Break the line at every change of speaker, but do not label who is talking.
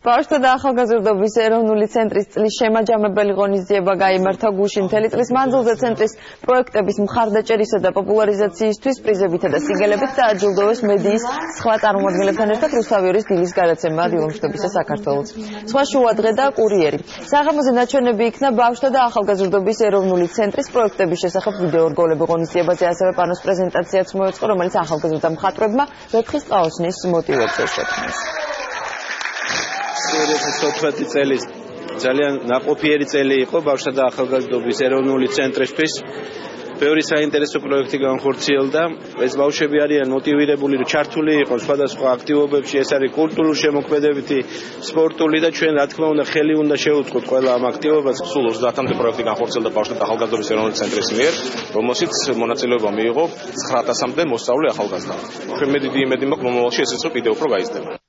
ბავშვთა და ახალგაზრდობის ეროვნული ცენტრის წლის შემაჯამებელი ღონისძიება გაიმართა გუშინ. მთელი წლის მანძილზე ცენტრის პროექტების მხარდაჭერისა და პოპულარიზაციისთვის პრიზებითა და სიგელებით დააჯილდოვეს მედიის სხვა წარმომადგენლებთან ერთად რუსთავიორის დილის გადაცემა დილომშვიდობისა საქართველოს. სხვა შუადღე და კურიერი. საღამოზე ნაჩვენები იქნა ბავშვთა და ახალგაზრდობის ეროვნული ცენტრის პროექტების შესახებ ვიდეო რგოლები ღონისძიებაზე, ასევე პანოს პრეზენტაციაც მოეწყო, რომელიც ახალგაზრდა მხატვრებმა ვეფხის ყაოსნის მოტივებზე შექმნეს.
2014 წელი ძალიან ნაყოფიერი წელი იყო ბავშვთა და ახალგაზრდობის ეროვნული ცენტრისთვის. ბევრი საინტერესო პროექტი განხორციელდა. ეს ბავშვები არიან მოტივირებული, რომ ჩართული იყოს სხვადასხვა აქტივობებში, ეს არის კულტურული შემოქმედებითი, სპორტული და ჩვენ რა თქმა უნდა ხელი უნდა შევუწყოთ ყველა ამ აქტივობას.
სულ 30-მდე პროექტი განხორციელდა ბავშვთა და ახალგაზრდობის ეროვნული ცენტრის მიერ, რომელშიც მონაწილეობა მიიღო 900-მდე მოსწავლე ახალგაზრდა. ჩვენ მე დიდი იმედი მაქვს, მომავალში ეს რიცხვი კიდევ უფრო გაიზრდება.